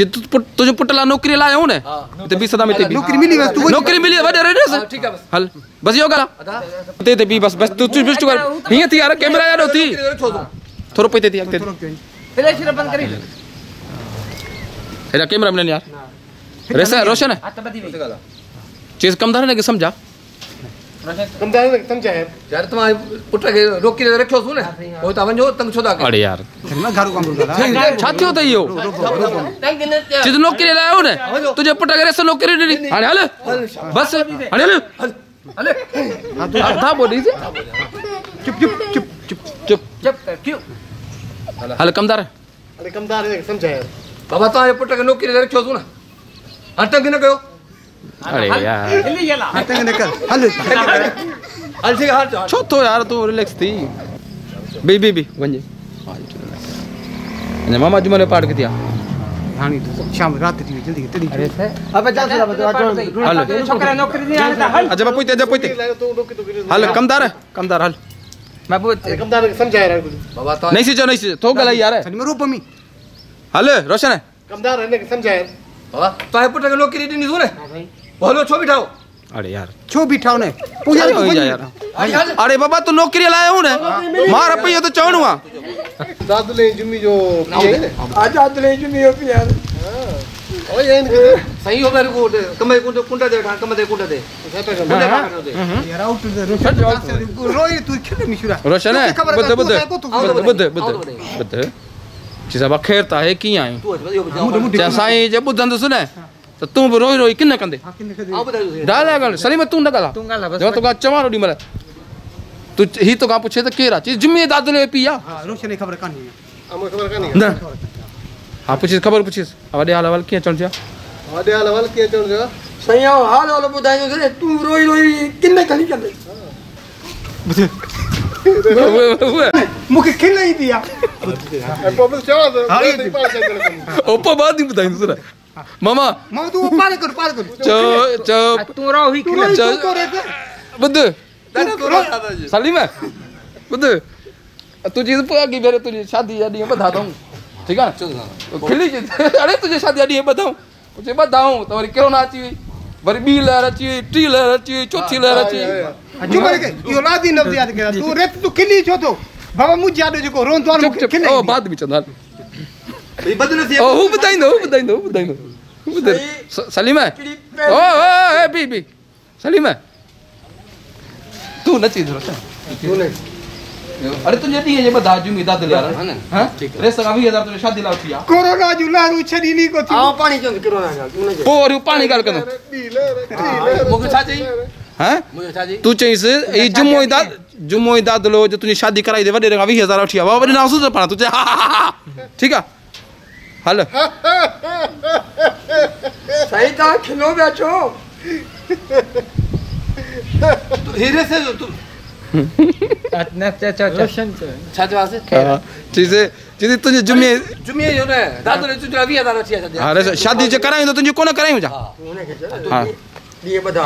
तुझे पुटला नौकरी लायो ने ते 20 में ते नौकरी मिली बस तू नौकरी मिली वडे रेडे ठीक है बस हल बस यो गला ते बी बस तू बिस्ट कर हिया थी यार कैमरा यार होती थोरो पैते थी फ्लैश बंद करी एरा कैमरा में यार रेसा रोशन है चीज कमदार ने के समझा कमदार ने समझा यार तुम्हारे पुट के रोकी रखो सु ने ओ ता वंजो तंग छोदा के अरे यार ना घर काम करदा छाती होता यो चीज नौकरी लायो ने तुझे पुट के रेसा नौकरी दी हां हल बस हल हल था बोली से चुप चुप चुप चुप चुप चुप क्यों हल कमदार अरे कमदार ने समझा बाबा तुम्हारे पुट के नौकरी रखो सु ना हटंग न कयो अरे यार हिली गेला हटंग न कर हल हल ठीक हाल छो तो यार तू रिलैक्स थी बी वंजे ने मामा जुमने पाठ के दिया हानी तो शाम रात थी जल्दी तेरी अबे जा हल छोकरा नौकरी नहीं आने हल अजब पुइते हल कमदार हल मैं पूछ कमदार ने समझा यार बाबा तो नहीं सी तो गला यार सनी में रूपमी हल रोशन है कमदार ने समझा यार बाबा तो पुट के नौकरी दी नहीं सुने बोलो छो बिठाओ अरे यार छो बिठाओ ने पूजा हो जा यार अरे बाबा तू नौकरी लाया हूं ने मार रुपया तो चवणवा दादले जुम्मी जो पिए ने आज दादले जुम्मी हो पिया ओ ये सही हो मेरे को कमे कुंडा दे कमे दे कुंडा दे यार आउट दे रोई तू खेले मिशुरा रोशन है बुध चीज़ खैर ता है की आयो चा साईं जे बुधंद सुने तो तू भी रोई किन कंदे डाला गल सही में तू न गला जो तो का चवारो डी मले तू ही तो का पूछे तो केरा चीज जुम्मे दादू ने पिया हां रोशन खबर कानी हमको खबर कानी ना हां पूछिस खबर पूछिस वडे हाल वाल के चल जा वडे हाल वाल के चल जा सही हाल वाल बुधायो से तू रोई किन खली कंदे मुके खेले ही दिया पॉपल चला ओपा बात नहीं बताई दूसरा मामा तू पार कर तू रहो ही बुद्ध सलीम है बुद्ध तू चीज आगे मेरे तुझे शादी यादी बताता हूँ ठीक है खिली अरे तुझे शादी यादी बताऊँ तुझे बताऊँ तो वरी कोरोना अची हुई वरी बी लहर अची हुई टी लहर अची हुई चौथी लहर अची हुई जुमरे के यो लादी न याद कर तू रेत तू खिली छो तो बाबा मुझ याद जो रोन तो खिले ओ बाद में चंदा भाई बदल थी ओ हु बताइंदो सलीम है ओ बी सलीम है तू नची रोशन तू ने अरे तुझे दी ये बता जुमी दाद ले यार हां रे सगा 20000 तुझे शादी लाउ थिया कोरोना जुला छडी नी को थी आ पानी जो कोरोना का तू ने और पानी गाल कनो मुके छा चाहिए हैं मुझे छा जी तू चईस ई जुमो दाद लो जो तुझे शादी कराई दे वडे 20000 उठिया बाबा ने नासु तो पा तुझे ठीक है हल सही था खिलो बैठो तू हीरे से तू रोशन छाज वासे चीज़ तुझे जुमे जो ने दादू ने तुझे 20000 उठिया अरे शादी जे कराई तो तुझे कोन कराई जा हां ये बता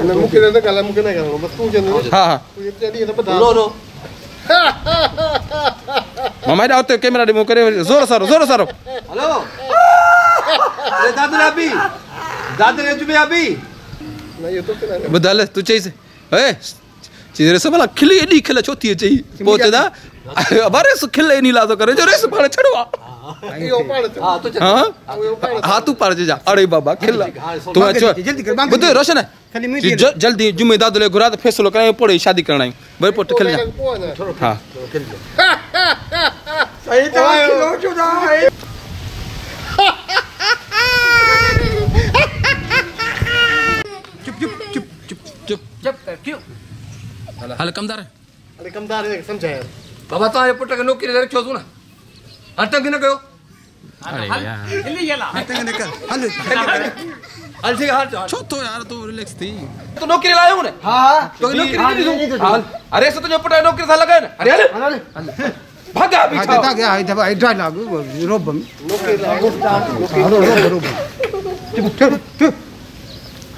ना मुके न गला मुके न गला बस तू जन हां तू ये दी तो बता नो मामा डाउते कैमरा डेमो करे जोर सारो हेलो अरे दादू ने जुमे अभी ना ये तो बदल तू चईस ए चीज रे सबला खिली एडी खिला छोती है चई पोते दा बारे सु खिले नी लादो करे जो रे पाण छड़वा यो पाण हां तो हां तू पाड़ जा अरे बाबा खिला तू अच्छा जल्दी कर बुद्ध रोशन है जल्दी जुमे दादू ले गुरात फैसलो करे पड़े शादी करना है भाई पोट खेल जा हां सही था खिलो चुदा चुप क्यों हल कमदार अरे कमदार ने समझा यार बाबा तो पुट के नौकरी रखो सु ना हटंग न कयो अरे यार हिली गेला हटंग न कर हल ठीक हाल छो तो यार तू रिलैक्स थी तो नौकरी लायो ने हां तो नौकरी नहीं दूं अरे से तुझे पुट नौकरी था लगा ने अरे हल भागा पीछे भागा गया है दबा ड्राई लागू रोब नौकरी लागू रोब चुप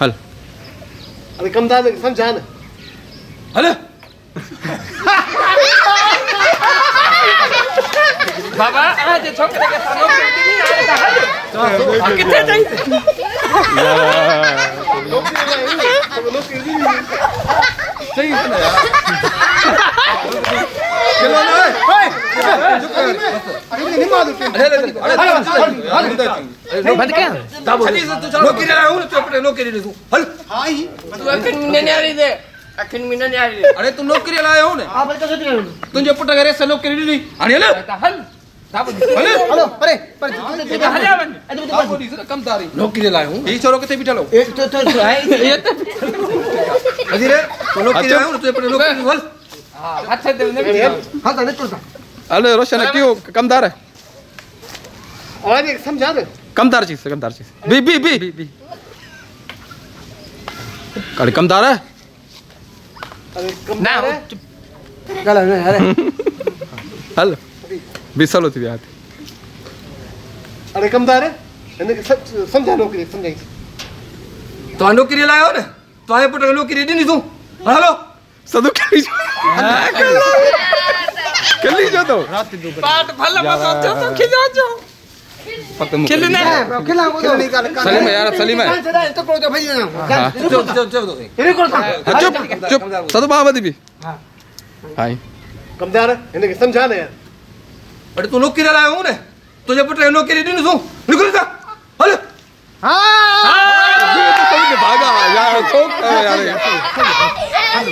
हल अरे कमदार ने समझा ना हल बाबा आज छोकरे के साथ नौकरी नहीं आए था हल कितने चाहिए सही है ना यार चलो ना बंद क्या नौकरी लाया हूं तो अपने नौकरी ले तू हल हां ही तू अखन महीने नहीं आ रही थे अखन महीने नहीं आ रही अरे तू नौकरी लाया हूं ना आप तो कितने तुझे पुट करे से नौकरी नहीं आणि हल हल हेलो परे कम तारी नौकरी लाया हूं ये छोरो किथे बिठा लो एक तो है ये तो हजीरे तो नौकरी लाया हूं तो अपने नौकरी हल हाथ से दे हां तो नहीं टूटता अरे रोशन क्यों कमदार है और एक समझा दे कमदार चीज बी बी बी अरे कमदार है ना गला नहीं अरे हल बिसलो थी बात अरे कमदार है समझा नौकरी समझाई तो नौकरी लाया हो ना तो आए पुट नौकरी दी नहीं तू हेलो सदु कली जो तो पाट भला मत तो खिजा जो खेलना खिला वो निकाल सलीम यार सलीम है तो को तो भेज देना चुप ये को था चुप चुप सदु बाबा दी हां हां कमदार इन्हें समझा दे यार अरे तू नौकरी लाया हूं ना तुझे पुट नौकरी दी नहीं तू निकल जा हल हां भागा यार ठोक यार